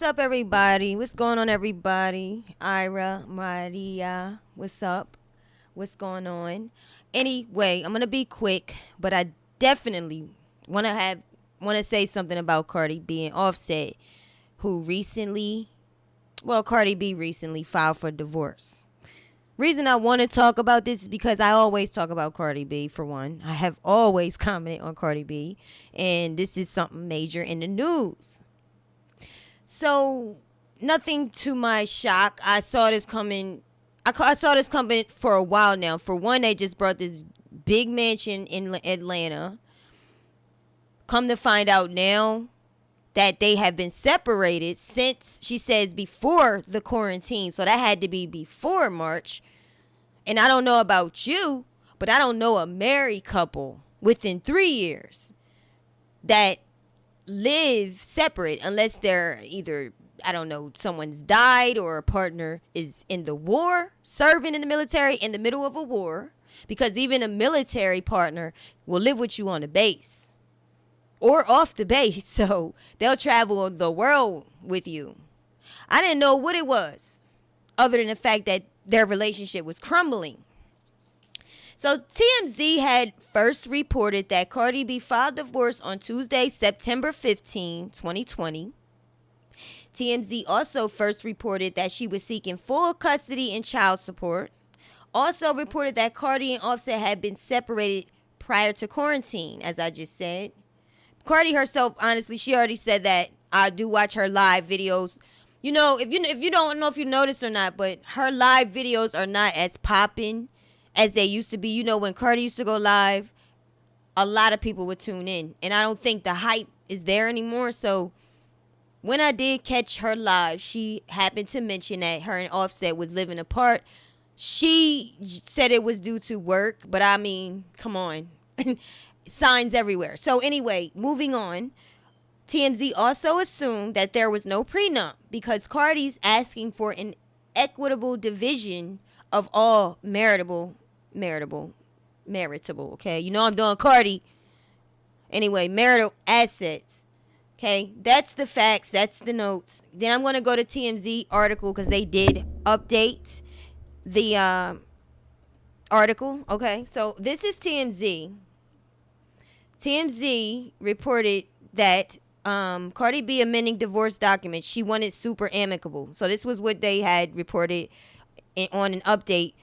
up, everybody? What's going on, everybody? Ira, Maria, what's up? What's going on? Anyway, I'm gonna be quick, but I definitely want to say something about Cardi B and Offset, who Cardi B recently filed for divorce. Reason I want to talk about this is because I always talk about Cardi B, for one. I have always commented on Cardi B, and this is something major in the news. So, nothing to my shock. I saw this coming. I saw this coming for a while now. For one, they just brought this big mansion in Atlanta. Come to find out now that they have been separated since, she says, before the quarantine. So that had to be before March. And I don't know about you, but I don't know a married couple within 3 years that live separate unless they're either, I don't know, someone's died or a partner is in the war, serving in the military in the middle of a war, because even a military partner will live with you on the base or off the base, so they'll travel the world with you. I didn't know what it was other than the fact that their relationship was crumbling. So TMZ had first reported that Cardi B filed divorce on Tuesday, September 15, 2020. TMZ also first reported that she was seeking full custody and child support. Also reported that Cardi and Offset had been separated prior to quarantine, as I just said. Cardi herself, honestly, she already said that. I do watch her live videos. You know, if you don't know if you noticed or not, but her live videos are not as popping as they used to be. You know, when Cardi used to go live, a lot of people would tune in. And I don't think the hype is there anymore. So when I did catch her live, she happened to mention that her and Offset was living apart. She said it was due to work, but I mean, come on. Signs everywhere. So anyway, moving on. TMZ also assumed that there was no prenup because Cardi's asking for an equitable division of all maritable, okay? You know I'm doing Cardi. Anyway, marital assets. Okay, that's the facts. That's the notes. Then I'm going to go to TMZ article because they did update the article. Okay, so this is TMZ. TMZ reported that Cardi B amending divorce documents. She wanted super amicable. So this was what they had reported on an update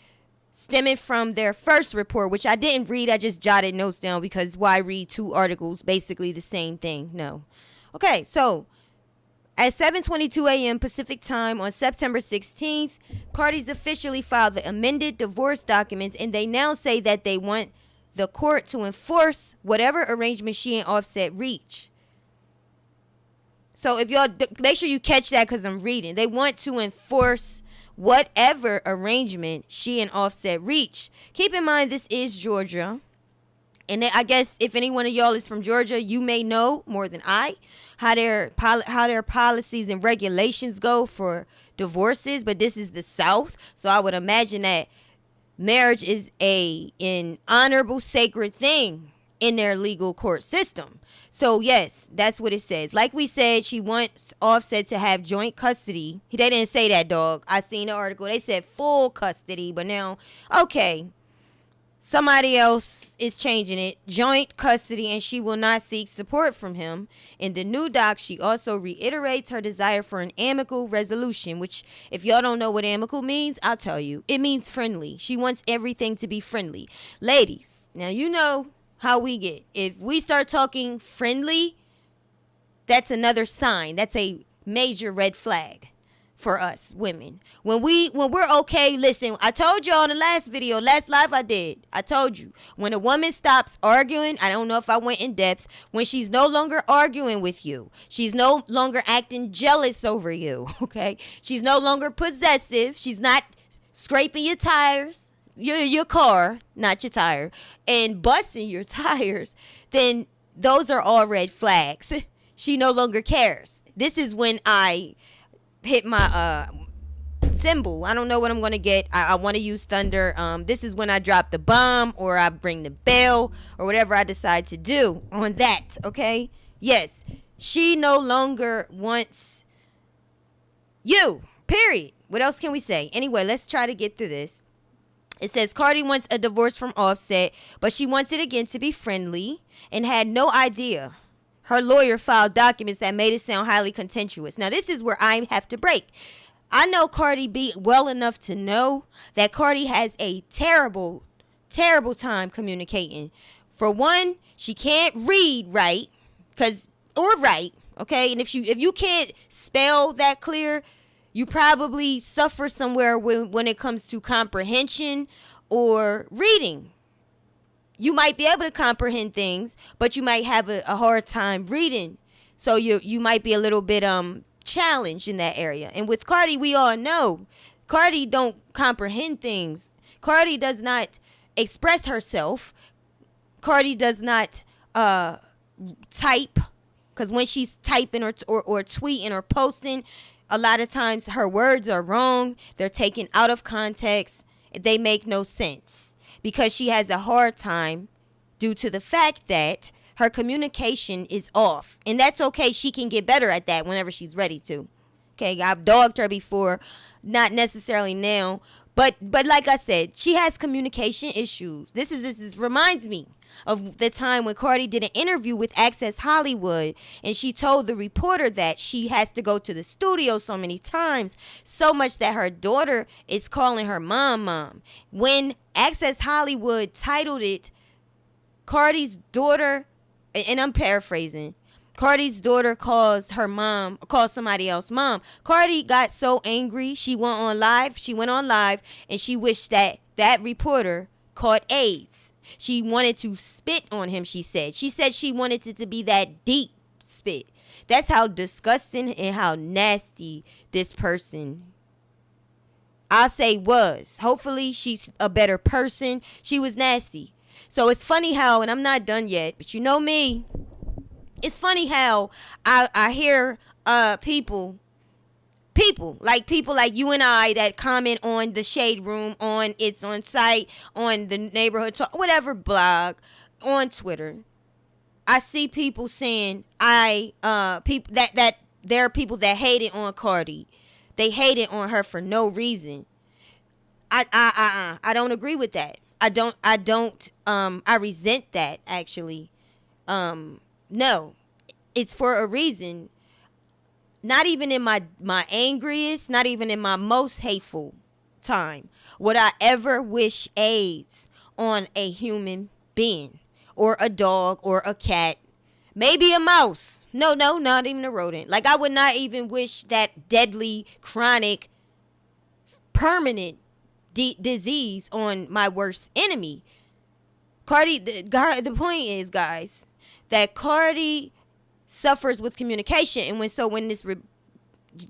stemming from their first report, which I didn't read. I just jotted notes down because why read two articles, basically the same thing? No. Okay, so at 7:22 a.m. Pacific time on September 16th, Cardi's officially filed the amended divorce documents, and they now say that they want the court to enforce whatever arrangement she and Offset reach. So if y'all make sure you catch that because I'm reading. They want to enforce whatever arrangement she and Offset reach. Keep in mind this is Georgia. And I guess if any one of y'all is from Georgia, you may know more than I how their policies and regulations go for divorces. But this is the South. So I would imagine that marriage is an honorable, sacred thing in their legal court system. So yes, that's what it says. Like we said, she wants Offset to have joint custody. They didn't say that, dog. I seen the article. They said full custody, but now, okay, somebody else is changing it. Joint custody, and she will not seek support from him. In the new doc, she also reiterates her desire for an amicable resolution, which if y'all don't know what amicable means, I'll tell you. It means friendly. She wants everything to be friendly. Ladies, now you know how we get. If we start talking friendly, that's another sign. That's a major red flag for us women. When we're okay, listen, I told y'all in the last live I did. I told you. When a woman stops arguing, I don't know if I went in depth, when she's no longer arguing with you, she's no longer acting jealous over you, okay? She's no longer possessive. She's not scraping your tires. Your car, not your tire, and busting your tires, then those are all red flags. She no longer cares. This is when I hit my symbol. I don't know what I'm going to get. I want to use thunder. This is when I drop the bomb or I bring the bell or whatever I decide to do on that, okay? Yes, she no longer wants You, period. What else can we say? Anyway, let's try to get through this. It says Cardi wants a divorce from Offset, but she wants it again to be friendly and had no idea her lawyer filed documents that made it sound highly contentious. Now, this is where I have to break. I know Cardi B well enough to know that Cardi has a terrible, terrible time communicating. For one, she can't read right, or write, okay? And if you can't spell that clear, you probably suffer somewhere when it comes to comprehension or reading. You might be able to comprehend things, but you might have a hard time reading. So you might be a little bit challenged in that area. And with Cardi, we all know Cardi don't comprehend things. Cardi does not express herself. Cardi does not type, because when she's typing or tweeting or posting, a lot of times her words are wrong. They're taken out of context. They make no sense because she has a hard time due to the fact that her communication is off. And that's okay. She can get better at that whenever she's ready to. Okay, I've dogged her before, not necessarily now, but like I said, she has communication issues. This reminds me of the time when Cardi did an interview with Access Hollywood, and she told the reporter that she has to go to the studio so many times, so much that her daughter is calling her mom. When Access Hollywood titled it, Cardi's daughter, and I'm paraphrasing, Cardi's daughter calls somebody else mom. Cardi got so angry, she went on live, and she wished that reporter caught AIDS. She wanted to spit on him, she said. She said she wanted it to be that deep spit. That's how disgusting and how nasty this person, I'll say, was. Hopefully she's a better person. She was nasty. So it's funny how, and I'm not done yet, but you know me, it's funny how I hear people like you and I that comment on the Shade Room, on It's On Site, on the Neighborhood Talk, whatever blog, on Twitter. I see people saying people that there are people that hate it on Cardi. They hate it on her for no reason. I don't agree with that. I resent that, actually. No, it's for a reason. Not even in my angriest, not even in my most hateful time would I ever wish AIDS on a human being or a dog or a cat, maybe a mouse. No, not even a rodent. Like, I would not even wish that deadly, chronic, permanent disease on my worst enemy. Cardi, the point is, guys, that Cardi suffers with communication, and when this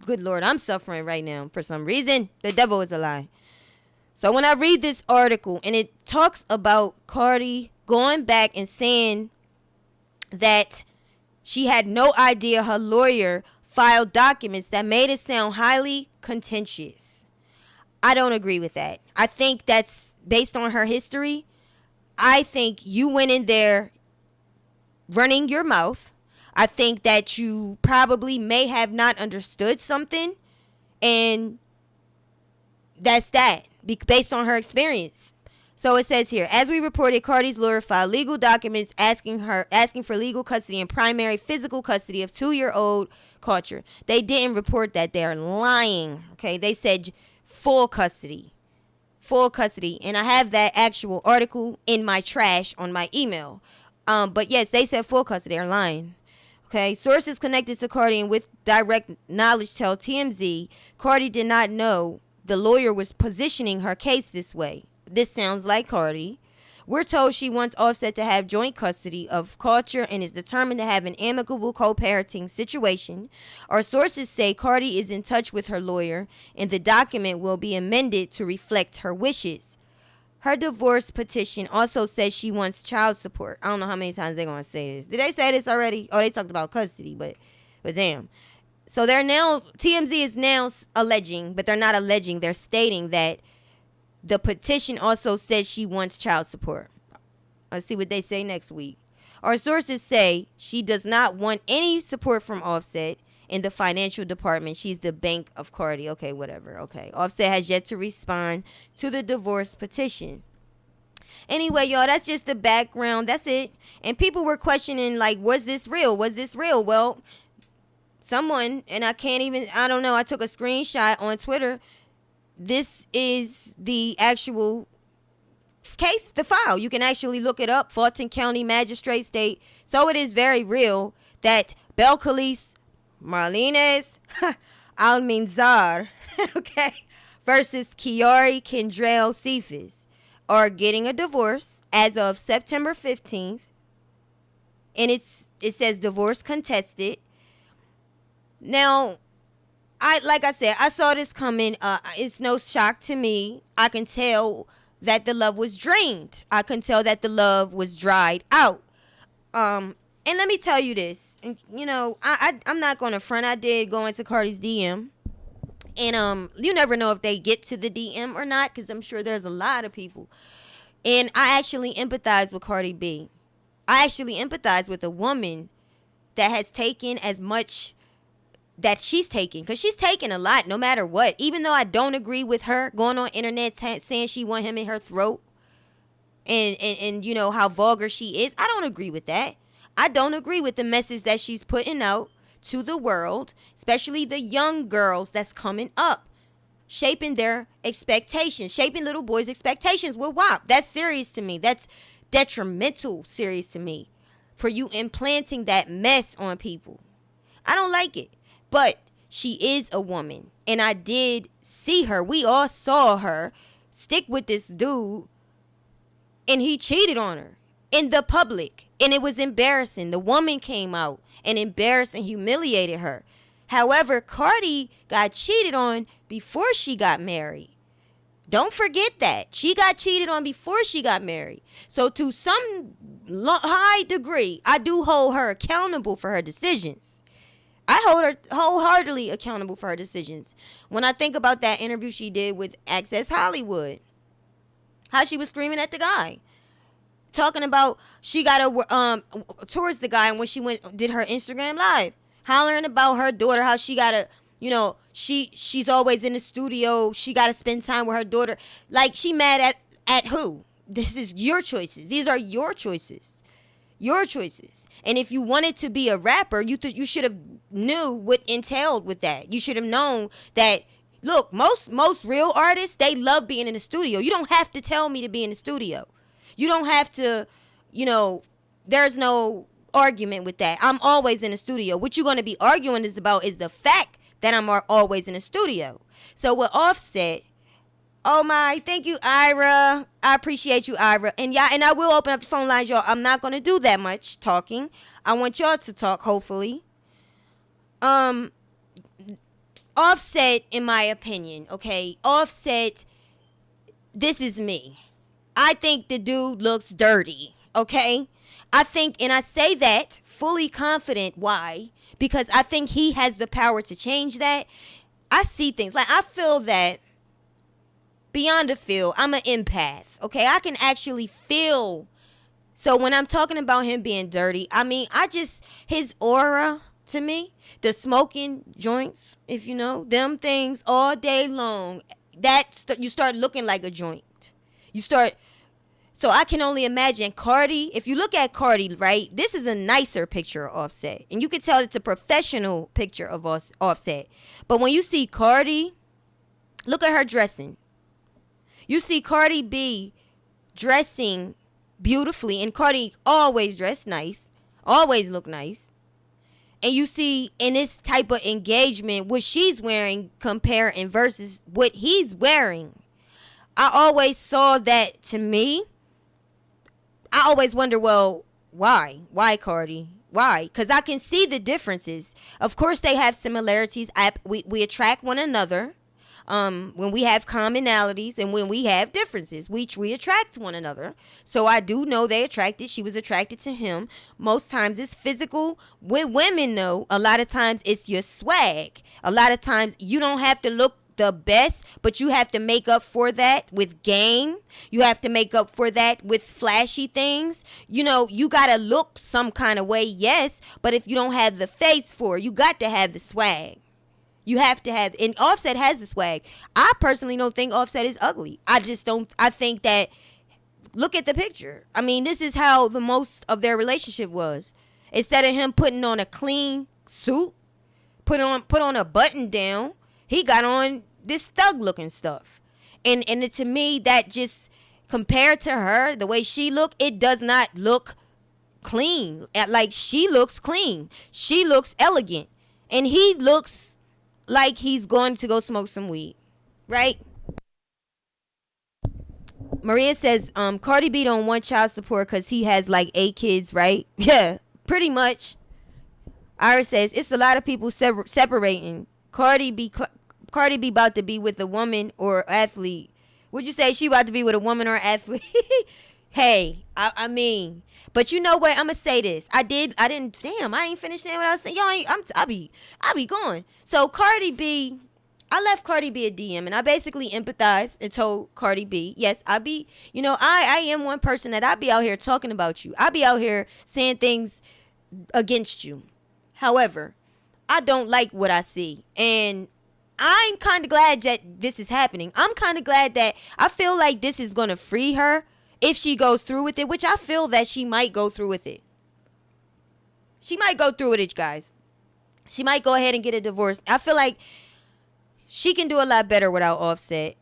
good Lord, I'm suffering right now for some reason. The devil is a lie. So when I read this article and it talks about Cardi going back and saying that she had no idea her lawyer filed documents that made it sound highly contentious, I don't agree with that. I think that's based on her history. I think you went in there running your mouth. I think that you probably may have not understood something, and that's that, based on her experience. So it says here, as we reported, Cardi's lawyer filed legal documents asking for legal custody and primary physical custody of 2-year-old Culture. They didn't report that. They're lying. Okay, they said full custody, and I have that actual article in my trash on my email. But yes, they said full custody. They're lying. Okay, sources connected to Cardi and with direct knowledge tell TMZ Cardi did not know the lawyer was positioning her case this way. This sounds like Cardi. We're told she wants Offset to have joint custody of Culture and is determined to have an amicable co-parenting situation. Our sources say Cardi is in touch with her lawyer and the document will be amended to reflect her wishes. Her divorce petition also says she wants child support. I don't know how many times they're going to say this. Did they say this already? Oh, they talked about custody, but damn. So TMZ is now alleging, but they're not alleging. They're stating that the petition also says she wants child support. Let's see what they say next week. Our sources say she does not want any support from Offset in the financial department. She's the bank of Cardi. Okay, whatever. Okay. Offset has yet to respond to the divorce petition. Anyway, y'all, that's just the background. That's it. And people were questioning, like, was this real? Was this real? Well, someone, and I don't know, I took a screenshot on Twitter. This is the actual case, the file. You can actually look it up. Fulton County Magistrate state. So it is very real that Belcalis Marlinez Almanzar, okay, versus Kiari Kendrell Cephas are getting a divorce as of September 15th. And it says divorce contested. Now, like I said, I saw this coming. It's no shock to me. I can tell that the love was drained. I can tell that the love was dried out. And let me tell you this. And, you know, I'm not going to front. I did go into Cardi's DM. And you never know if they get to the DM or not, because I'm sure there's a lot of people. And I actually empathize with Cardi B. I actually empathize with a woman that has taken as much that she's taking, because she's taking a lot no matter what. Even though I don't agree with her going on internet saying she want him in her throat and you know how vulgar she is. I don't agree with that. I don't agree with the message that she's putting out to the world, especially the young girls that's coming up, shaping their expectations, shaping little boys' expectations with WAP. That's serious to me. That's detrimental serious to me, for you implanting that mess on people. I don't like it. But she is a woman, and I did see her. We all saw her stick with this dude, and he cheated on her in the public, and it was embarrassing. The woman came out and embarrassed and humiliated her. However, Cardi got cheated on before she got married. Don't forget that. She got cheated on before she got married. So to some high degree, I do hold her accountable for her decisions. I hold her wholeheartedly accountable for her decisions. When I think about that interview she did with Access Hollywood, how she was screaming at the guy, talking about she got towards the guy, and when she did her Instagram live, hollering about her daughter, how she got to, you know, she's always in the studio, she got to spend time with her daughter. Like, she mad at who? This is your choices. These are your choices. Your choices. And if you wanted to be a rapper, you should have knew what entailed with that. You should have known that, look, most real artists, they love being in the studio. You don't have to tell me to be in the studio. You don't have to, you know, there's no argument with that. I'm always in the studio. What you're going to be arguing is the fact that I'm always in the studio. So with Offset, oh my, thank you, Ira. I appreciate you, Ira. And yeah, and I will open up the phone lines, y'all. I'm not going to do that much talking. I want y'all to talk, hopefully. Offset, in my opinion, okay? Offset, this is me. I think the dude looks dirty, okay? I think, and I say that fully confident. Why? Because I think he has the power to change that. I see things. Like, I feel that beyond a feel, I'm an empath, okay? I can actually feel. So when I'm talking about him being dirty, I mean, his aura, to me, the smoking joints, if you know, them things all day long, you start looking like a joint. So I can only imagine Cardi. If you look at Cardi, right, this is a nicer picture of Offset. And you can tell it's a professional picture of Offset. But when you see Cardi, look at her dressing. You see Cardi B dressing beautifully, and Cardi always dressed nice, always look nice. And you see in this type of engagement what she's wearing comparing versus what he's wearing. I always saw that, to me, I always wonder, well, why? Why, Cardi? Why? Because I can see the differences. Of course, they have similarities. We attract one another. When we have commonalities and when we have differences, we attract one another. So I do know they attracted. She was attracted to him. Most times it's physical. With women, though, a lot of times it's your swag. A lot of times you don't have to look the best, but you have to make up for that with game. You have to make up for that with flashy things. You know, you got to look some kind of way, yes, but if you don't have the face for it, you got to have the swag. You have to have, and Offset has the swag. I personally don't think Offset is ugly. I just don't, I think that, look at the picture. I mean, this is how the most of their relationship was. Instead of him putting on a clean suit, put on a button down, he got on this thug looking stuff. And to me, that just, compared to her, the way she look, it does not look clean. Like, she looks clean. She looks elegant. And he looks like he's going to go smoke some weed, right? Maria says, Cardi B don't want child support because he has like 8 kids, right? Yeah, pretty much. Iris says, it's a lot of people separating. Cardi B about to be with a woman or athlete. Would you say she about to be with a woman or athlete? Hey, I mean, but you know what? I'm gonna say this. I ain't finished saying what I was saying. I be going. So Cardi B, I left Cardi B a DM and I basically empathized and told Cardi B, yes, I am one person that I be out here talking about you. I be out here saying things against you. However, I don't like what I see, and I'm kind of glad that this is happening. I'm kind of glad that I feel like this is gonna free her. If she goes through with it, which I feel that she might go through with it. She might go through with it, guys. She might go ahead and get a divorce. I feel like she can do a lot better without Offset.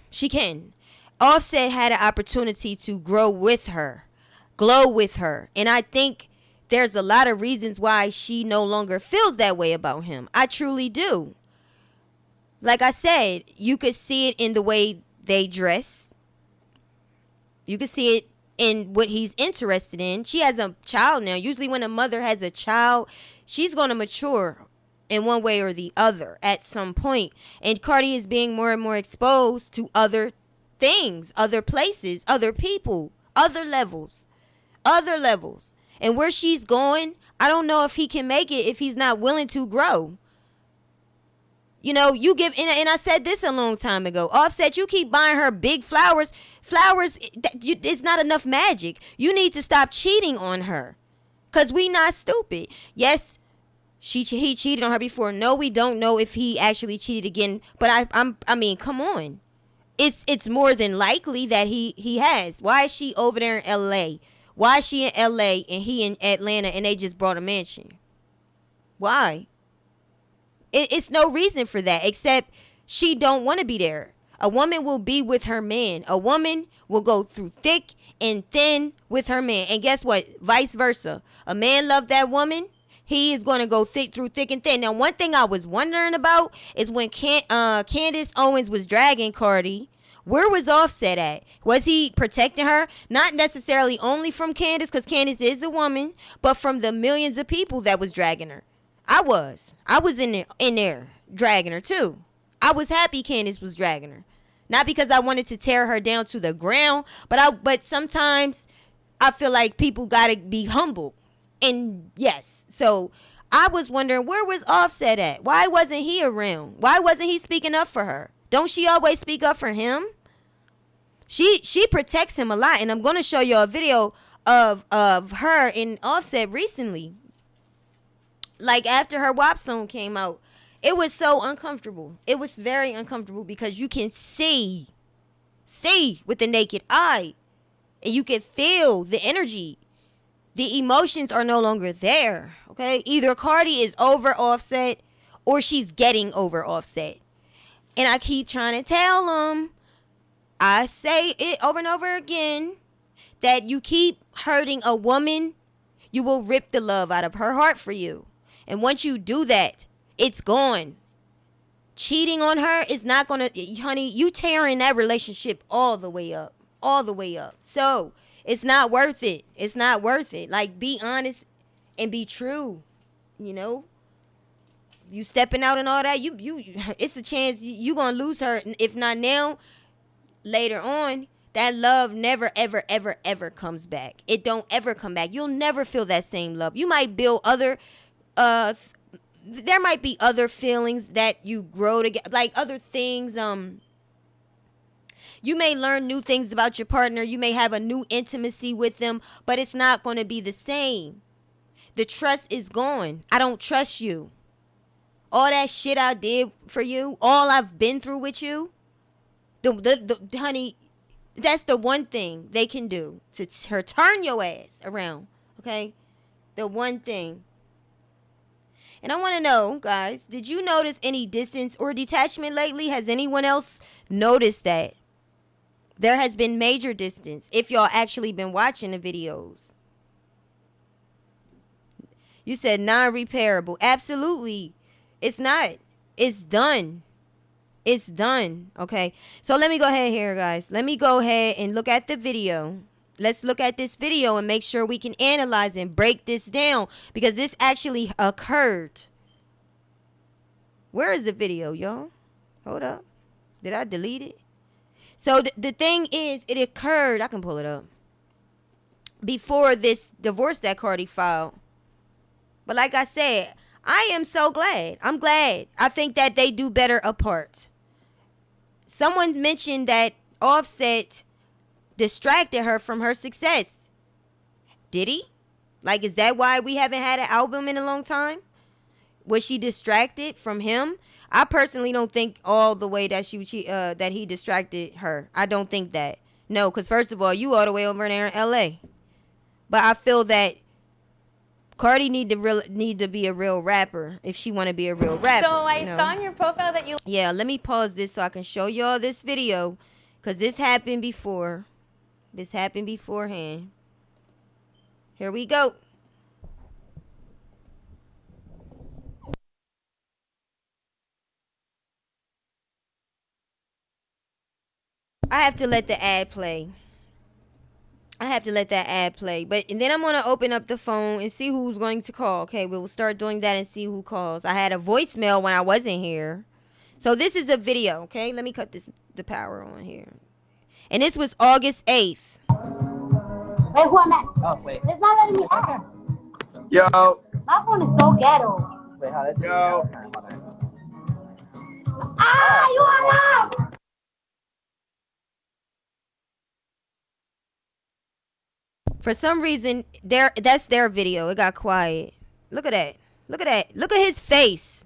She can. Offset had an opportunity to grow with her, glow with her. And I think there's a lot of reasons why she no longer feels that way about him. I truly do. Like I said, you could see it in the way they dress. You can see it in what he's interested in. She has a child now. Usually when a mother has a child, she's going to mature in one way or the other at some point. And Cardi is being more and more exposed to other things, other places, other people, other levels. And where she's going, I don't know if he can make it if he's not willing to grow. You know, you give, and I said this a long time ago, Offset, you keep buying her big flowers. It's not enough magic. You need to stop cheating on her, because we not stupid. Yes, he cheated on her before. No, we don't know if he actually cheated again. But I mean, come on. It's more than likely that he has. Why is she over there in L.A.? Why is she in L.A. and he in Atlanta and they just bought a mansion? Why? It's no reason for that, except she don't want to be there. A woman will be with her man. A woman will go through thick and thin with her man. And guess what? Vice versa. A man love that woman, he is going to go through thick and thin. Now, one thing I was wondering about is when Candace Owens was dragging Cardi, where was Offset at? Was he protecting her? Not necessarily only from Candace, because Candace is a woman, but from the millions of people that was dragging her. I was in there dragging her too. I was happy Candace was dragging her. Not because I wanted to tear her down to the ground, but sometimes I feel like people gotta be humble. And yes, so I was wondering, where was Offset at? Why wasn't he around? Why wasn't he speaking up for her? Don't she always speak up for him? She protects him a lot, and I'm gonna show you a video of her and Offset recently. Like after her WAP song came out, it was so uncomfortable. It was very uncomfortable because you can see with the naked eye, and you can feel the energy. The emotions are no longer there. Okay, either Cardi is over Offset or she's getting over Offset. And I keep trying to tell them, I say it over and over again, that you keep hurting a woman, you will rip the love out of her heart for you. And once you do that, it's gone. Cheating on her is not going to, honey, you tearing that relationship all the way up. So it's not worth it. Like, be honest and be true. You know, you stepping out and all that, you it's a chance you going to lose her. If not now, later on. That love never, ever, ever, ever comes back. It don't ever come back. You'll never feel that same love. You might build other there might be other feelings that you grow together, like other things. You may learn new things about your partner. You may have a new intimacy with them, but it's not going to be the same. The trust is gone. I don't trust you. All that shit I did for you, all I've been through with you, honey, that's the one thing they can do to turn your ass around. Okay, the one thing. And I want to know, guys, did you notice any distance or detachment lately? Has anyone else noticed that? There has been major distance if y'all actually been watching the videos. You said non-repairable. Absolutely. It's not. It's done. It's done. Okay. So let me go ahead here, guys. Let me go ahead and look at the video. Let's look at this video and make sure we can analyze and break this down, because this actually occurred. Where is the video, y'all? Hold up. Did I delete it? So the thing is, it occurred, I can pull it up, before this divorce that Cardi filed. But like I said, I am so glad. I'm glad. I think that they do better apart. Someone mentioned that Offset distracted her from her success. Did he? Like, is that why we haven't had an album in a long time? Was she distracted from him? I personally don't think all the way that that he distracted her. I don't think that. No, because first of all, you all the way over there in LA. But I feel that Cardi need to be a real rapper if she want to be a real rapper. So I saw on your profile that you... Yeah, let me pause this so I can show y'all this video, because this happened before. This happened beforehand. Here we go. I have to let the ad play. I have to let that ad play. And then I'm going to open up the phone and see who's going to call. Okay, we'll start doing that and see who calls. I had a voicemail when I wasn't here. So this is a video, okay? Let me cut the power on here. And this was August 8th. Wait, who am I? Oh, wait. It's not letting me add. Yo. My phone is so ghetto. Wait, how that's yo. Ah, you are live. For some reason, that's their video. It got quiet. Look at that. Look at that. Look at his face.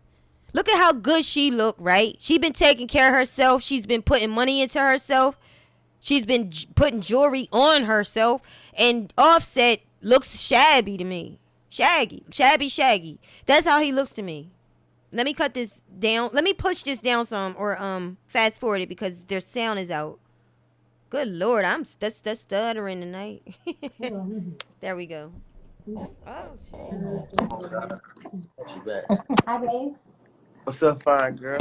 Look at how good she look, right? She been taking care of herself. She's been putting money into herself. She's been putting jewelry on herself. And Offset looks shabby to me. Shabby. That's how he looks to me. Let me cut this down. Let me push this down some, or fast forward it, because their sound is out. Good Lord, that's stuttering tonight. There we go. Oh shit. What you back? Hi, babe. What's up, fine girl?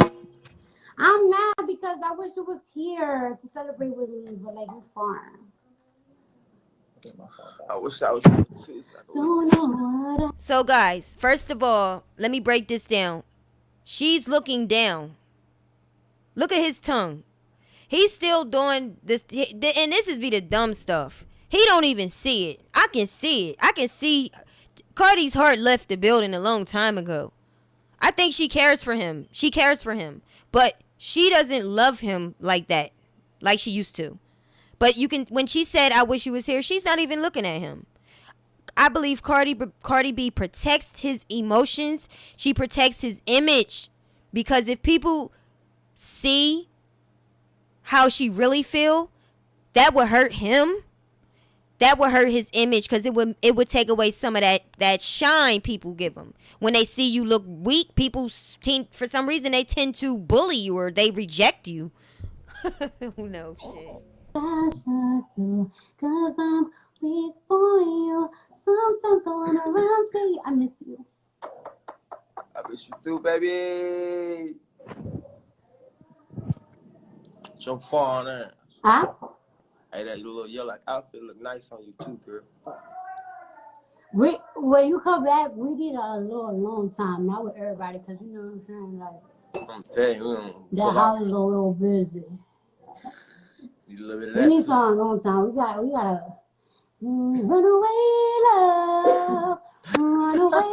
I'm mad because I wish you was here to celebrate with me, but like, you're far. I wish I was here too. So guys, first of all, let me break this down. She's looking down. Look at his tongue. He's still doing this, and this is be the dumb stuff. He don't even see it. I can see it. I can see Cardi's heart left the building a long time ago. I think she cares for him. She cares for him. But she doesn't love him like that, like she used to. But you can, when she said, I wish you was here, she's not even looking at him. I believe Cardi B protects his emotions. She protects his image. Because if people see how she really feel, that would hurt him. That would hurt his image, because it would take away some of that shine people give him. When they see you look weak, people for some reason they tend to bully you or they reject you. No shit. I should do, 'cause I'm weak for you. Sometimes I wanna run to you. I miss you. I miss you too, baby. So far on that. Huh? Hey, that little yellow outfit look nice on you too, girl. When you come back, we need a long time, not with everybody, because you know what I'm saying, like, I'm telling you, that house is a little busy. Need a little bit of We that. need some long time. We gotta Run away, love. Run away,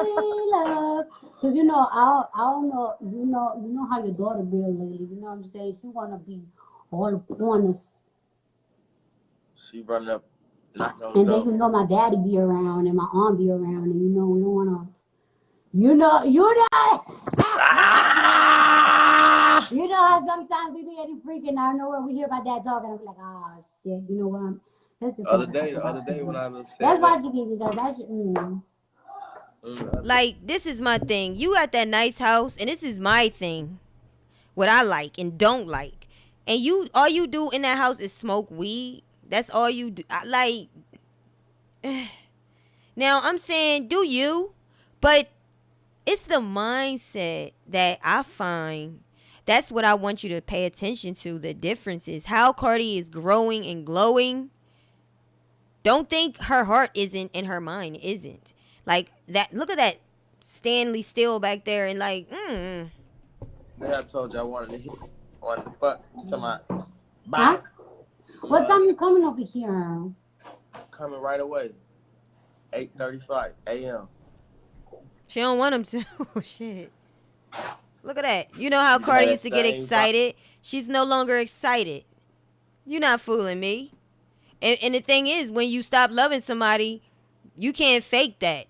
love. Cause you know, I don't know, you know how your daughter be lately. You know what I'm saying? She wanna be all the corners. She running up, knocking on the And then door. you know my daddy be around and my aunt be around, and you know we don't wanna. You know. Ah! You know how sometimes we be getting freaking out of nowhere. We hear my dad talking, and I'm like, oh shit. You know what? Let's just The other day when I was Let's said watch that. it because that shit. Like, this is my thing. You got that nice house, and this is my thing. What I like and don't like. And all you do in that house is smoke weed. That's all you do. Now, I'm saying, do you? But it's the mindset that I find. That's what I want you to pay attention to. The differences. How Cardi is growing and glowing. Don't think her heart isn't and her mind isn't. Like that. Look at that Stanley still back there and like, Then I told you I wanted to fuck to my Huh? bye. What time you coming over here? Coming right away. 8:35 a.m. she don't want him to. Oh, shit. Look at that. You know how You Cardi got used to that get same excited? She's no longer excited. You're not fooling me. And the thing is, when you stop loving somebody, you can't fake that.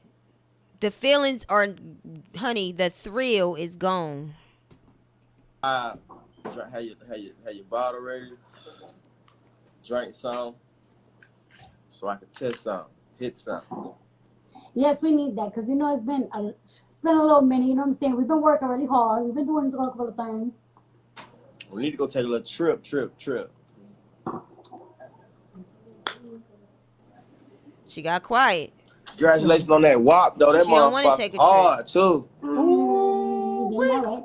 The feelings are, honey, the thrill is gone. Have your bottle ready. Drink some, so I can test some, hit some. Yes, we need that because you know it's been a little minute. You know what I'm saying? We've been working really hard. We've been doing a couple of things. We need to go take a little trip. She got quiet. Congratulations on that WAP though. That She don't wanna take motherfucker a trip. hard too. Yeah, right.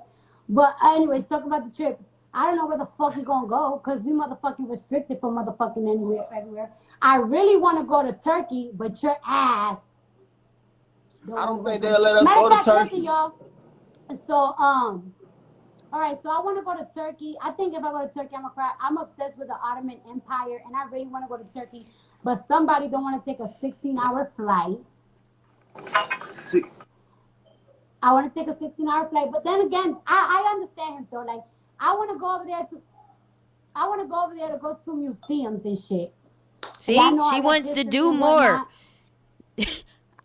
But anyways, talk about the trip. I don't know where the fuck we gonna go because we motherfucking restricted from motherfucking everywhere. I really want to go to Turkey, but your ass. I don't think they'll let us Matter go of to fact, Turkey. listen, y'all. So all right. So I want to go to Turkey. I think if I go to Turkey, I'm gonna cry. I'm obsessed with the Ottoman Empire, and I really want to go to Turkey. But somebody don't want to take a 16-hour flight. See, I want to take a 16-hour flight. But then again, I understand him though. Like I want to go over there to go to museums and shit. See, she wants to do more.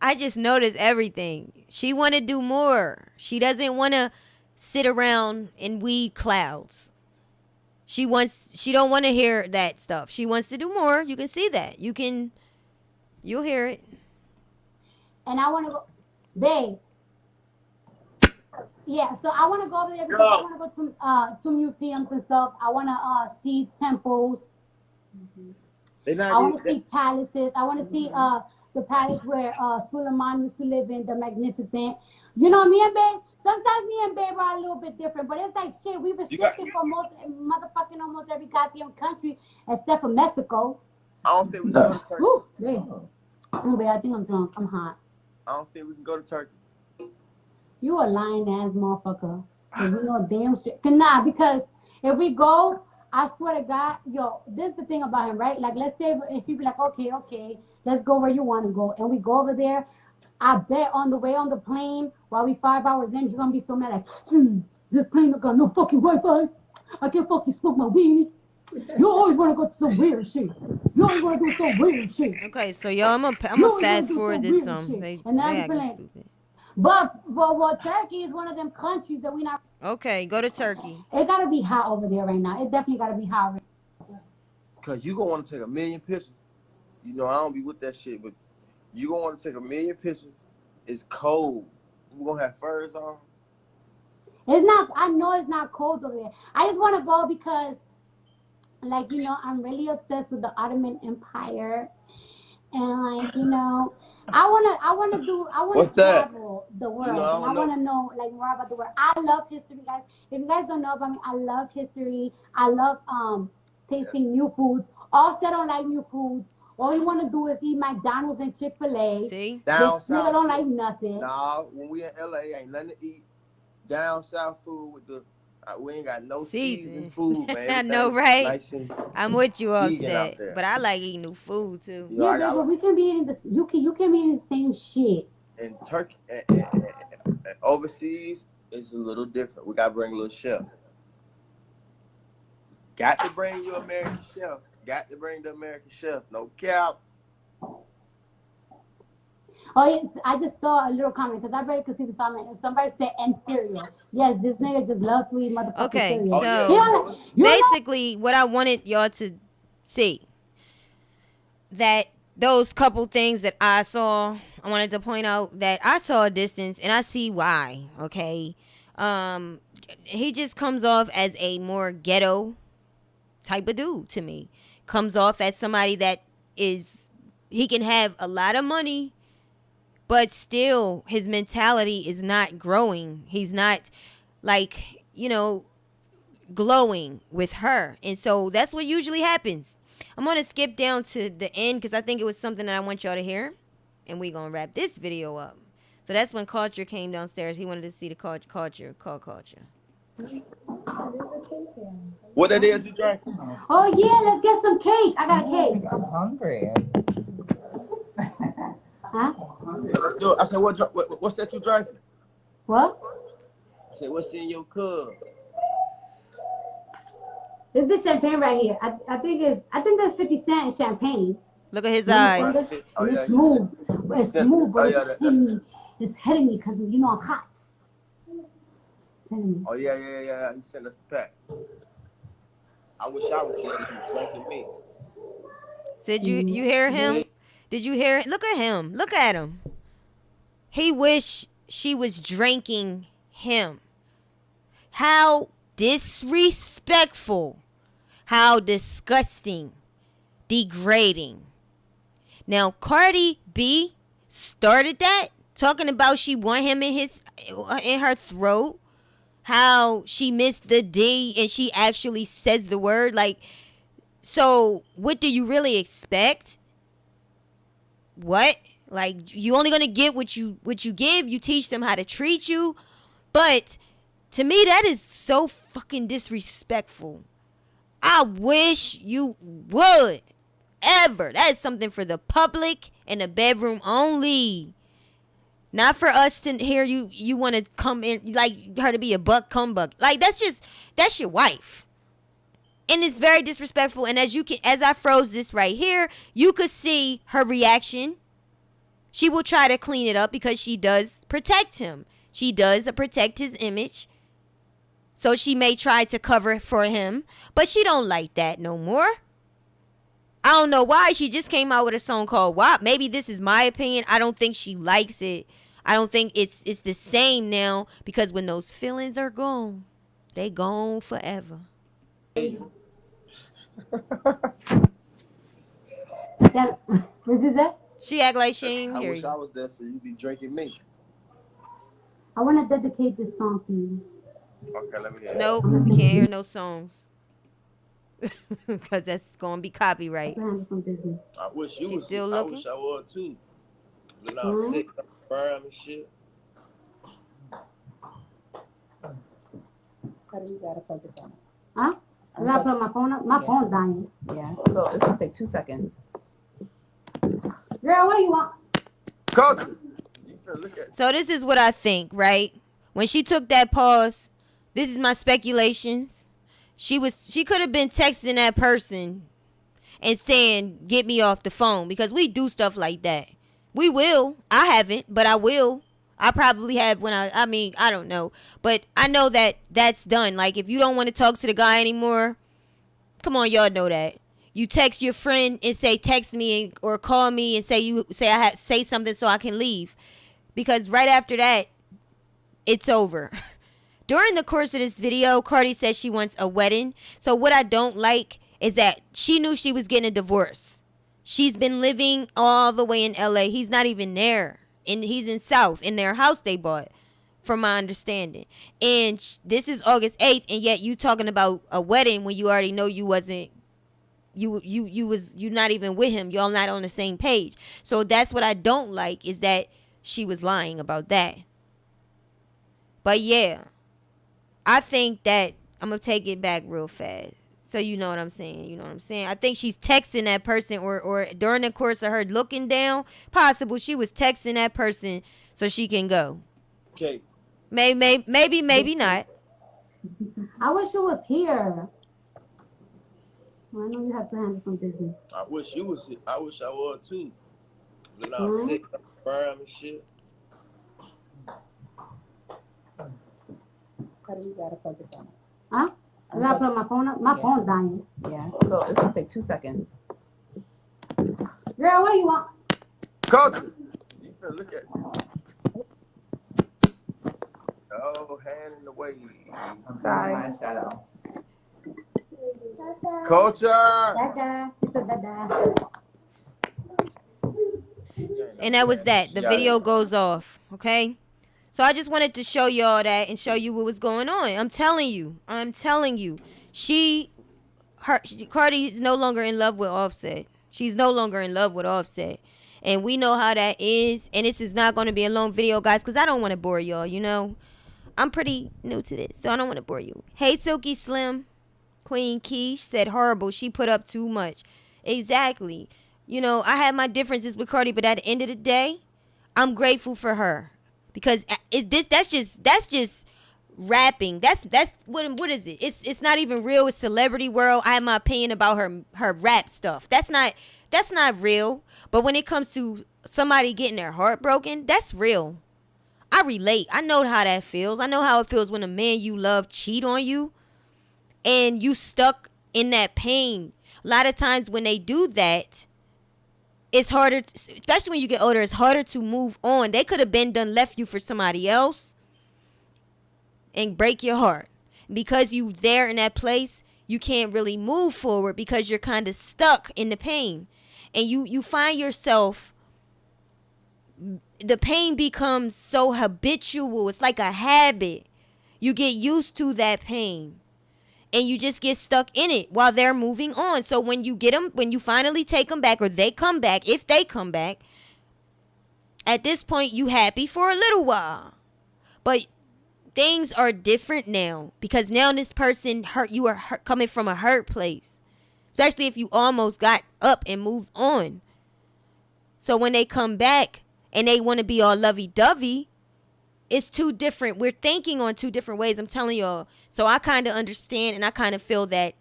I just noticed everything. She want to do more. She doesn't want to sit around and weed clouds. She don't want to hear that stuff. She wants to do more. You can see that. You'll hear it. And I want to go, babe. Yeah, so I want to go over there because I want to go to museums and stuff. I want to see temples. I want to see palaces. I want to see the palace where Suleiman used to live in, the Magnificent. You know, me and Babe. Sometimes me and Babe are a little bit different, but it's like shit. We restricted for almost every goddamn country except for Mexico. I don't think we can go to Turkey. Ooh, babe. Babe, I think I'm drunk. I'm hot. I don't think we can go to Turkey. You a lying ass motherfucker. Cause you know damn shit. Nah, because if we go, I swear to God, yo, this is the thing about him, right? Like, let's say if you be like, okay, let's go where you want to go, and we go over there. I bet on the way on the plane, while we 5 hours in, you're gonna be so mad like, this plane don't got no fucking Wi-Fi. I can't fucking smoke my weed. You always want to go to some weird shit. You always want to do some weird shit. Okay, so y'all, I'm gonna fast forward this some. And then I be like, but Turkey is one of them countries that we not. Okay, go to Turkey. It gotta be hot over there right now. It definitely gotta be hot. Cause you gonna want to take a million pictures. You know I don't be with that shit, but you gonna want to take a million pictures. It's cold. We gonna have furs on. It's not. I know it's not cold over there. I just want to go because, like, you know, I'm really obsessed with the Ottoman Empire, and like, you know, I wanna travel the world. You know, and I wanna know like more about the world. I love history, guys. If you guys don't know about me, I love history. I love tasting new foods. Offset don't like new foods. All you want to do is eat McDonald's and Chick-fil-A. See? This nigga don't like nothing. Nah, when we in LA, ain't nothing to eat. Down south food with the We ain't got no Season. seasoned food, man. I know, Everything's right? Nice and I'm with you, vegan out Offset, there. but I like eating new food too. You know, Yeah, babe, but we can be eating the you can be eating the same shit. in Turkey and overseas is a little different. We gotta bring a little chef. Got to bring you American chef. Got to bring the American chef. No cap. Oh, yes, I just saw a little comment because I read could see the comment. Somebody said and cereal. Yes, this nigga just loves to eat motherfucking Okay, cereal. so You know, basically, what I wanted y'all to see, that those couple things that I saw, I wanted to point out that I saw a distance, and I see why. Okay, he just comes off as a more ghetto type of dude to me. Comes off as somebody that he can have a lot of money, but still his mentality is not growing. He's not like, glowing with her. And so that's what usually happens. I'm going to skip down to the end because I think it was something that I want y'all to hear. And we're going to wrap this video up. So that's when Culture came downstairs. He wanted to see the culture. What that is you drinking? oh yeah, let's get some cake. I got a cake. I'm hungry. Huh? Yeah, let's do it. I said, what's that you drinking? What? I said, what's in your cup? This is champagne right here. I think that's 50 cent champagne. Look at his eyes. Oh, And yeah, it's smooth. It's smooth, but Oh, yeah, it's hitting me. It's hitting me because I'm hot. It's hitting me. Oh, yeah. He sent us the pack. I wish I was here. He was drinking me. Did you hear him? Did you hear it? Look at him. Look at him. He wish she was drinking him. How disrespectful. How disgusting. Degrading. Now, Cardi B started that, talking about she want him in her throat. How she missed the D and she actually says the word. Like, so what do you really expect? What? Like, you only gonna get what you give. You teach them how to treat you. But to me, that is so fucking disrespectful. I wish you would. Ever. That is something for the public and the bedroom only. Not for us to hear you want to come in, like her to be a buck. Like, that's your wife. And it's very disrespectful. And as I froze this right here, you could see her reaction. She will try to clean it up because she does protect him. She does protect his image. So she may try to cover for him, but she don't like that no more. I don't know why. She just came out with a song called WAP. Maybe this is my opinion. I don't think she likes it. I don't think it's the same now, because when those feelings are gone, they gone forever. What is that? She act like she ain't I hear wish you. I was there so you'd be drinking me. I want to dedicate this song to you. Okay, let me hear it. Nope, we can't hear no songs. Because that's going to be copyright. I handle some business. I wish you She was. still I looking? wish I was too. Look out, sick, burn and shit. You gotta plug your phone. Huh? I gotta put my phone up. My phone's dying. Yeah. So it's gonna take 2 seconds. Girl, what do you want? Culture. You can look at. So this is what I think, right? When she took that pause, this is my speculations. She could have been texting that person and saying, "Get me off the phone," because we do stuff like that. We will. I haven't, but I will. I probably have when I don't know. But I know that that's done. Like, if you don't want to talk to the guy anymore, come on, y'all know that. You text your friend and say, text me or call me and say something so I can leave. Because right after that, it's over. During the course of this video, Cardi says she wants a wedding. So what I don't like is that she knew she was getting a divorce. She's been living all the way in LA. He's not even there. And he's in South, in their house they bought, from my understanding. And this is August 8th, and yet you talking about a wedding when you already know you wasn't, you not even with him. Y'all not on the same page. So that's what I don't like, is that she was lying about that. But yeah, I think that I'm gonna take it back real fast. So you know what I'm saying. You know what I'm saying. I think she's texting that person, or during the course of her looking down, possible she was texting that person so she can go. Okay. Maybe not. I wish you was here. Well, I know you have to handle some business. I wish you was. I wish I was too. But I'm sick, burn and shit. How do you gotta plug it in? Huh? I gotta plug my phone up. My phone's dying. Yeah. So it's gonna take 2 seconds. Girl, what do you want? Culture. You better look at it. Oh, hand in the way. Sorry. Shadow. Culture. Dada. She said dada. And that was that. The video goes off. Okay. So I just wanted to show y'all that and show you what was going on. I'm telling you. Cardi is no longer in love with Offset. She's no longer in love with Offset. And we know how that is. And this is not going to be a long video, guys, because I don't want to bore y'all, you know. I'm pretty new to this, so I don't want to bore you. Hey, Silky Slim. Queen Keish said horrible. She put up too much. Exactly. You know, I had my differences with Cardi, but at the end of the day, I'm grateful for her. Because that's just rapping. That's what is it? It's not even real. It's celebrity world. I have my opinion about her rap stuff. That's not real. But when it comes to somebody getting their heart broken, that's real. I relate. I know how that feels. I know how it feels when a man you love cheat on you and you stuck in that pain. A lot of times when they do that, it's harder, especially when you get older, it's harder to move on. They could have been done left you for somebody else and break your heart. Because you there in that place, you can't really move forward because you're kind of stuck in the pain. And you find yourself, the pain becomes so habitual. It's like a habit. You get used to that pain. And you just get stuck in it while they're moving on. So when you get them, when you finally take them back, or they come back, if they come back, at this point you happy for a little while. But things are different now because now this person hurt you, are coming from a hurt place, especially if you almost got up and moved on. So when they come back and they want to be all lovey-dovey, it's too different. We're thinking on two different ways. I'm telling y'all. So I kind of understand, and I kind of feel that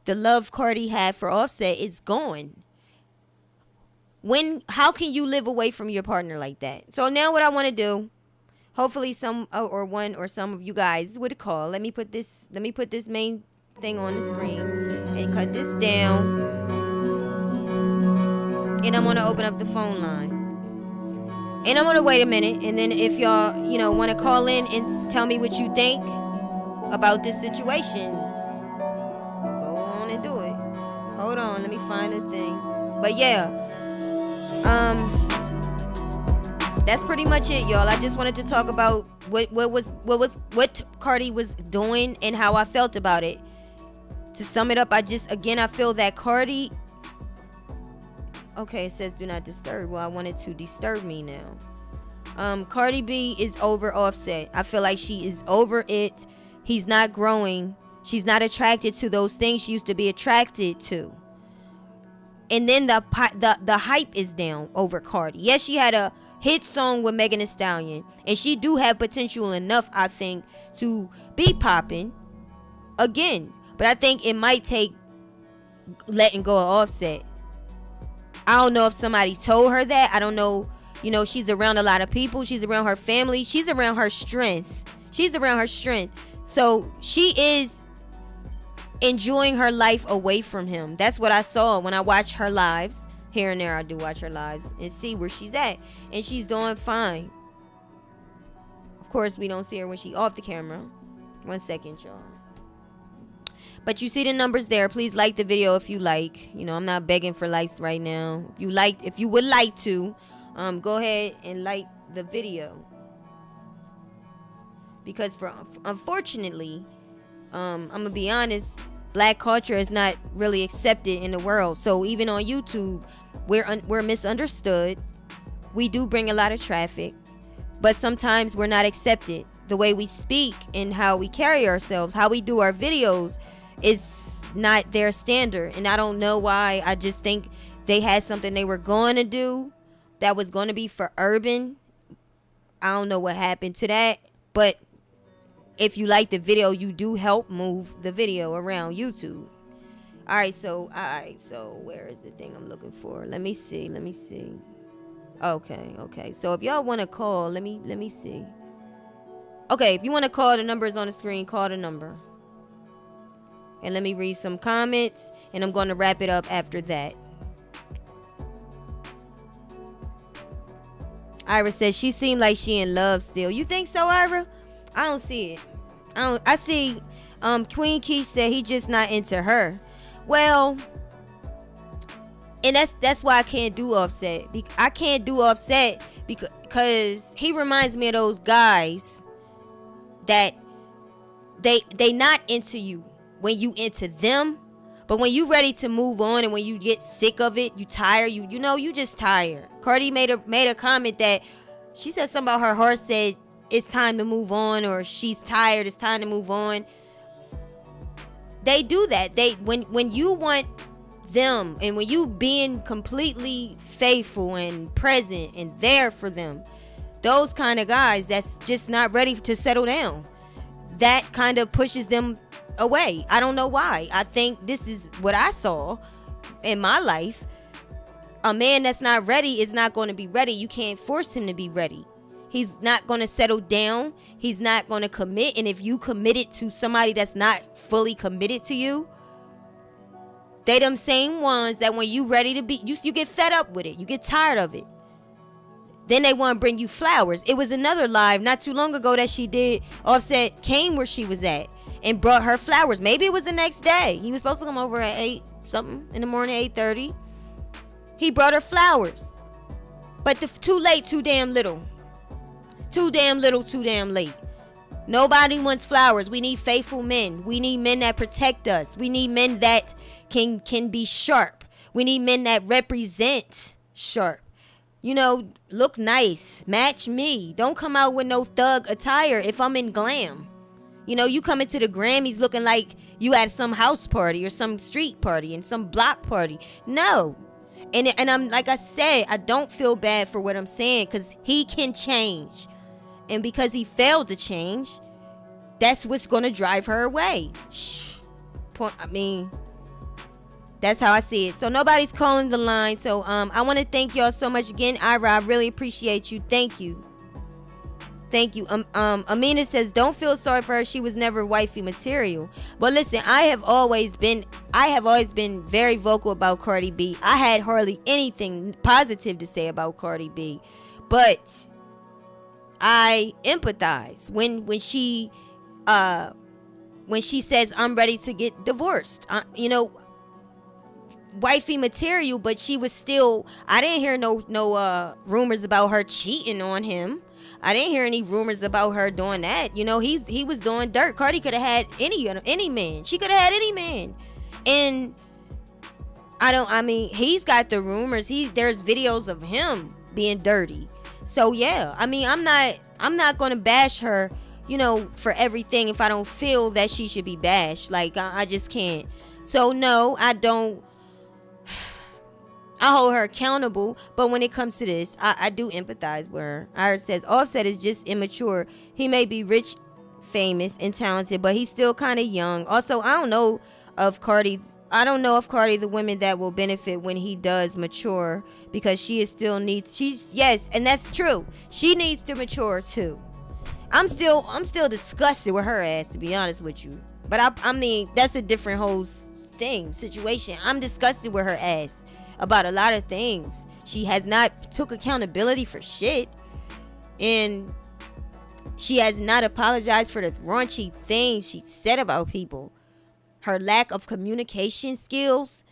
the love Cardi had for Offset is gone. How can you live away from your partner like that? So now what I want to do, hopefully some of you guys would call. Let me put this main thing on the screen and cut this down. And I'm going to open up the phone line. And I'm going to wait a minute. And then if y'all, want to call in and tell me what you think about this situation, go on and do it. Hold on. Let me find a thing. But yeah. That's pretty much it, y'all. I just wanted to talk about what Cardi was doing and how I felt about it. To sum it up, I feel that Cardi... Okay, it says do not disturb. Well, I wanted to disturb me now. Cardi B is over Offset. I feel like she is over it. He's not growing. She's not attracted to those things she used to be attracted to. And then the hype is down over Cardi. Yes, she had a hit song with Megan Thee Stallion, and she do have potential enough, I think, to be popping again. But I think it might take letting go of Offset. I don't know if somebody told her that. I don't know. She's around a lot of people. She's around her family. She's around her strength. So she is enjoying her life away from him. That's what I saw when I watch her lives. Here and there I do watch her lives and see where she's at. And she's doing fine. Of course, we don't see her when she's off the camera. 1 second, y'all. But you see the numbers there. Please like the video if you like. I'm not begging for likes right now. If you would like to, go ahead and like the video. Because unfortunately, I'm gonna be honest, black culture is not really accepted in the world. So even on YouTube, we're misunderstood. We do bring a lot of traffic, but sometimes we're not accepted. the way we speak and how we carry ourselves, how we do our videos is not their standard. And I don't know why. I just think they had something they were going to do that was going to be for urban. I don't know what happened to that, but if you like the video, you do help move the video around YouTube. All right, so where is the thing I'm looking for? Let me see. Okay. So if y'all want to call, let me see. Okay, if you want to call, the number is on the screen. Call the number. And let me read some comments, and I'm going to wrap it up after that. Ira says she seemed like she in love still. You think so, Ira? I don't see it. I see Queen Keish said he just not into her. Well, and that's why I can't do Offset. I can't do Offset because he reminds me of those guys that they not into you when you into them, but when you ready to move on and when you get sick of it, you tired, you just tired. Cardi made a comment that she said something about her heart said it's time to move on, or she's tired, it's time to move on. They do that. When you want them and when you being completely faithful and present and there for them, those kind of guys that's just not ready to settle down, that kind of pushes them away. I don't know why. I think this is what I saw in my life. A man that's not ready is not going to be ready. You can't force him to be ready. He's not going to settle down. He's not going to commit. And if you committed to somebody that's not fully committed to you, they them same ones that when you ready to be, you get fed up with it. You get tired of it. Then they want to bring you flowers. It was another live not too long ago that she did. Offset came where she was at and brought her flowers. Maybe it was the next day. He was supposed to come over at 8 something in the morning, 8:30. He brought her flowers. But too late, too damn little. Too damn little, too damn late. Nobody wants flowers. We need faithful men. We need men that protect us. We need men that can be sharp. We need men that represent sharp. Look nice. Match me. Don't come out with no thug attire if I'm in glam. You come into the Grammys looking like you at some house party or some street party and some block party. No. And I'm like I said, I don't feel bad for what I'm saying because he can change. And because he failed to change, that's what's going to drive her away. That's how I see it. So nobody's calling the line. So I want to thank y'all so much again. Ira, I really appreciate you. Thank you. Amina says, don't feel sorry for her. She was never wifey material. But listen, I have always been very vocal about Cardi B. I had hardly anything positive to say about Cardi B. But I empathize when she says I'm ready to get divorced. Wifey material, but she was still. I didn't hear no rumors about her cheating on him. I didn't hear any rumors about her doing that. He was doing dirt. Cardi could have had any man. She could have had any man. And he's got the rumors. There's videos of him being dirty. So yeah, I'm not gonna bash her, for everything if I don't feel that she should be bashed. Like I just can't. So no, I don't. I hold her accountable, but when it comes to this, I do empathize with her. Iris says Offset is just immature. He may be rich, famous, and talented, but he's still kind of young. Also, I don't know of Cardi the women that will benefit when he does mature, because she yes, and that's true. She needs to mature too. I'm still disgusted with her ass, to be honest with you. But I mean, that's a different whole situation. I'm disgusted with her ass about a lot of things. She has not took accountability for shit, and she has not apologized for the raunchy things she said about people. Her lack of communication skills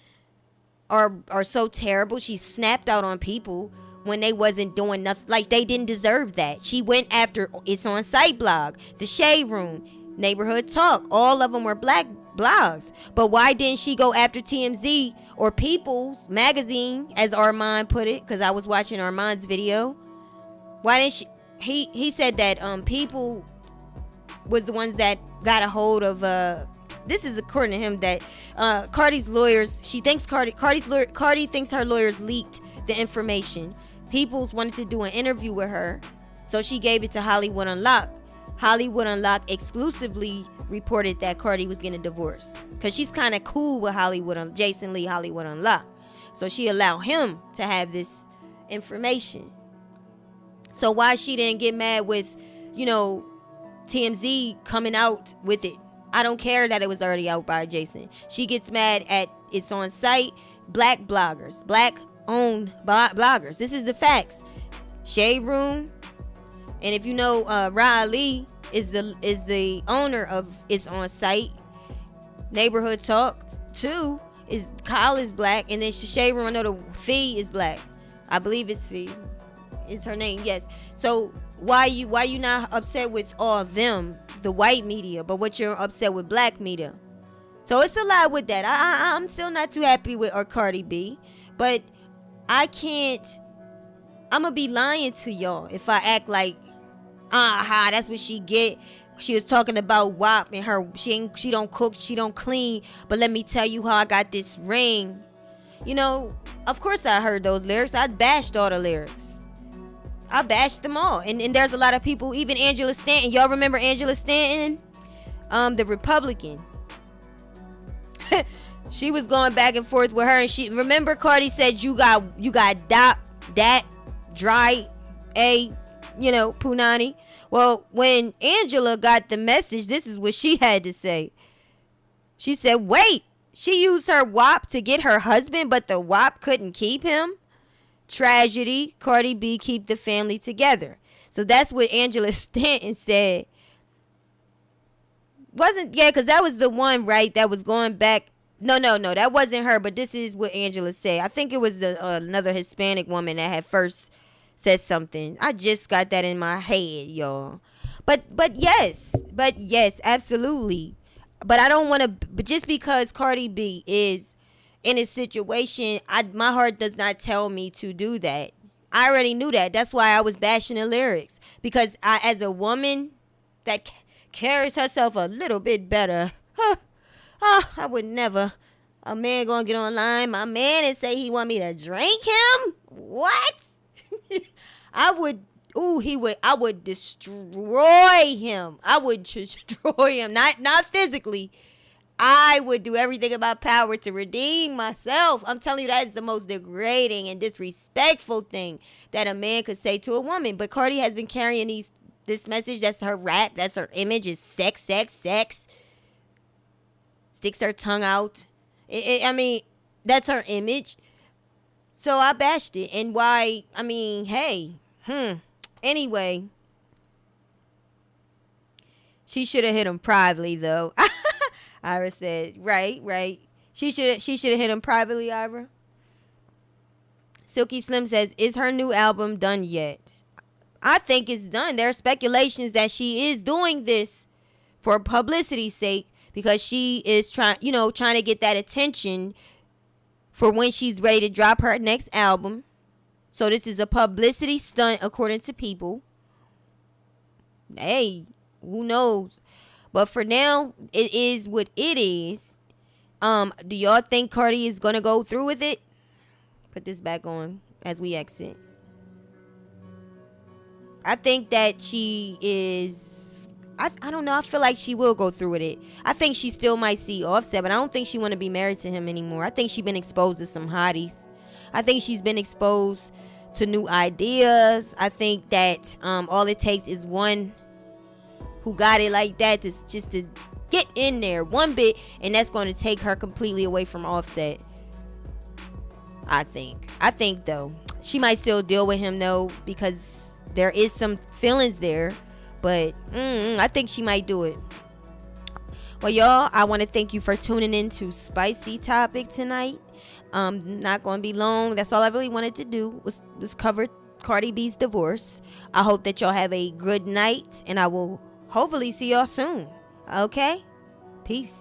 are so terrible. She snapped out on people when they wasn't doing nothing, like they didn't deserve that. She went after It's On Site blog, The Shade Room, Neighborhood Talk. All of them were black blogs. But why didn't she go after TMZ or People's Magazine, as Armand put it? Because I was watching Armand's video. Why didn't she? He said that People was the ones that got a hold of this is according to him, that Cardi's lawyers, Cardi thinks her lawyers leaked the information. Peoples wanted to do an interview with her, so she gave it to Hollywood Unlocked. Hollywood Unlocked exclusively reported that Cardi was getting a divorce because she's kind of cool with Jason Lee, Hollywood Unlocked. So she allowed him to have this information. So why she didn't get mad with, TMZ coming out with it? I don't care that it was already out by Jason. She gets mad at it's on site. Black bloggers, black owned bloggers. This is the facts. Shade Room, and if you know, Ra Ali is the owner of It's On Site. Neighborhood Talk too is Kyle is black, and then Shade Room, I know the Fee is black. I believe it's Fee. Is her name? Yes. So why you not upset with all them, the white media, but what you're upset with black media? So it's a lot with that. I'm still not too happy with our Cardi B, but I'm gonna be lying to y'all if I act like that's what she get. She was talking about WAP and her she don't cook, she don't clean, but let me tell you how I got this ring. Of course I heard those lyrics. I bashed all the lyrics. I bashed them all. And there's a lot of people, even Angela Stanton. Y'all remember Angela Stanton? The Republican. She was going back and forth with her, and she remember Cardi said you got that dry punani. Well, when Angela got the message, this is what she had to say. She said, wait, she used her WAP to get her husband, but the WAP couldn't keep him? Tragedy. Cardi B keep the family together. So that's what Angela Stanton said. Because that was the one, right, that was going back. No, that wasn't her, but this is what Angela said. I think it was another Hispanic woman that had first said something. I just got that in my head, y'all. But yes, absolutely. But I don't want to, but just because Cardi B is in a situation, my heart does not tell me to do that. I already knew that. That's why I was bashing the lyrics. Because as a woman that carries herself a little bit better, I would never. A man gonna get online, my man, and say he want me to drink him? What? I would destroy him. I would destroy him. Not physically. I would do everything in my power to redeem myself. I'm telling you, that is the most degrading and disrespectful thing that a man could say to a woman. But Cardi has been carrying this message. That's her rap. That's her image, is sex, sex, sex. Sticks her tongue out. That's her image. So I bashed it. And why? Anyway. She should have hit him privately, though. Ira said, right. She should have hit him privately, Ira. Silky Slim says, is her new album done yet? I think it's done. There are speculations that she is doing this for publicity's sake, because she is trying to get that attention for when she's ready to drop her next album. So this is a publicity stunt, according to people. Hey, who knows? But for now, it is what it is. Do y'all think Cardi is going to go through with it? Put this back on as we exit. I think that she is... I don't know. I feel like she will go through with it. I think she still might see Offset, but I don't think she want to be married to him anymore. I think she's been exposed to some hotties. I think she's been exposed to new ideas. I think that all it takes is one who got it like that to get in there one bit, and that's going to take her completely away from Offset. I think though she might still deal with him though, because there is some feelings there, but I think she might do it. Well, y'all, I want to thank you for tuning in to Spicy Topic tonight. Not going to be long. That's all I really wanted to do was cover Cardi B's divorce. I hope that y'all have a good night, and I will hopefully see y'all soon. Okay? Peace.